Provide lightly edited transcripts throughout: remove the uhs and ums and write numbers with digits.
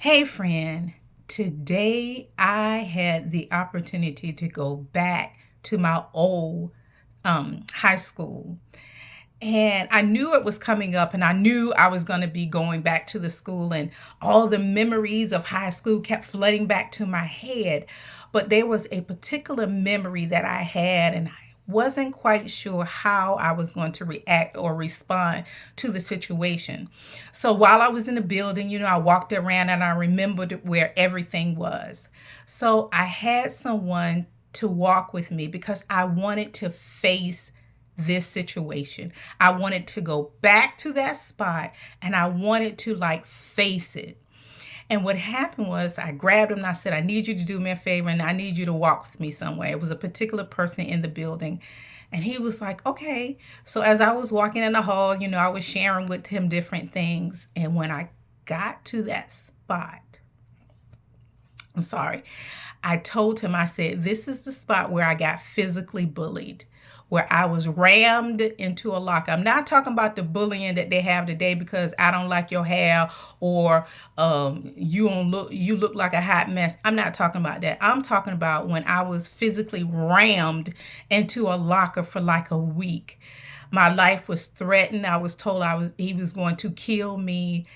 Hey friend, today I had the opportunity to go back to my old high school. And I knew it was coming up, and I knew I was going to be going back to the school, and all the memories of high school kept flooding back to my head. But there was a particular memory that I had, and I wasn't quite sure how I was going to react or respond to the situation. So while I was in the building, I walked around and I remembered where everything was. So I had someone to walk with me because I wanted to face this situation. I wanted to go back to that spot and I wanted to face it. And what happened was I grabbed him and I said, I need you to do me a favor and I need you to walk with me somewhere. It was a particular person in the building. And he was like, okay. So as I was walking in the hall, I was sharing with him different things. And when I got to that spot, I told him, I said, this is the spot where I got physically bullied, where I was rammed into a locker. I'm not talking about the bullying that they have today because I don't like your hair or you look like a hot mess. I'm not talking about that. I'm talking about when I was physically rammed into a locker for like a week. My life was threatened. I was told he was going to kill me.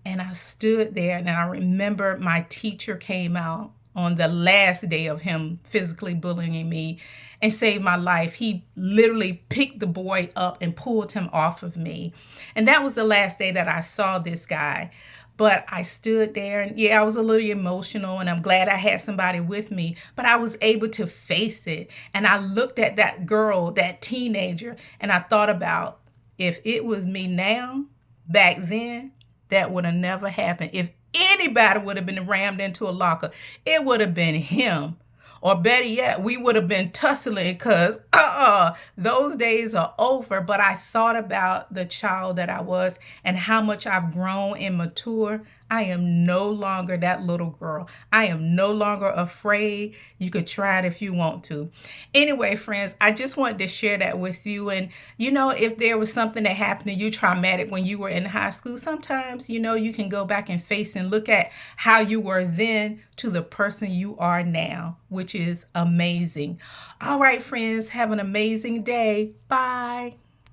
And I stood there and I remember my teacher came out on the last day of him physically bullying me and saved my life. He literally picked the boy up and pulled him off of me. And that was the last day that I saw this guy. But I stood there and I was a little emotional and I'm glad I had somebody with me, but I was able to face it. And I looked at that girl, that teenager, and I thought about if it was me now, back then, that would have never happened. If anybody would have been rammed into a locker, it would have been him. Or better yet, we would have been tussling because those days are over. But I thought about the child that I was and how much I've grown and matured. I am no longer that little girl. I am no longer afraid. You could try it if you want to. Anyway, friends, I just wanted to share that with you. And, if there was something that happened to you traumatic when you were in high school, sometimes, you can go back and face and look at how you were then to the person you are now, which is amazing. All right, friends, have an amazing day. Bye.